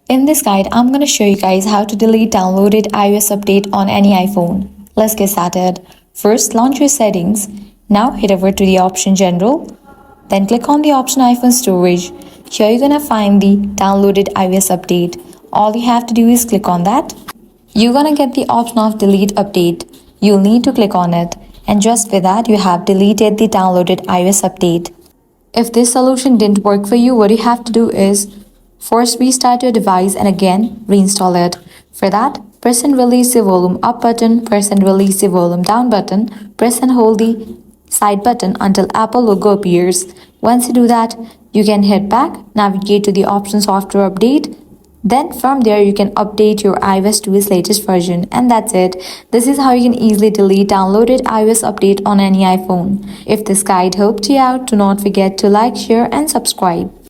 In this guide, I'm going to show you guys how to delete downloaded iOS update on any iPhone. Let's get started. First, launch your settings. Now head over to the option General. Then click on the option iPhone Storage. Here you're going to find the downloaded iOS update. All you have to do is click on that. You're going to get the option of Delete Update. You'll need to click on it. And just with that, you have deleted the downloaded iOS update. If this solution didn't work for you, what you have to do is first restart your device and again reinstall it. For that, press and release the volume up button, press and release the volume down button, press and hold the side button until Apple logo appears. Once you do that, you can head back, navigate to the option software update. Then from there you can update your iOS to its latest version, and that's it. This is how you can easily delete downloaded iOS update on any iPhone. If this guide helped you out, do not forget to like, share and subscribe.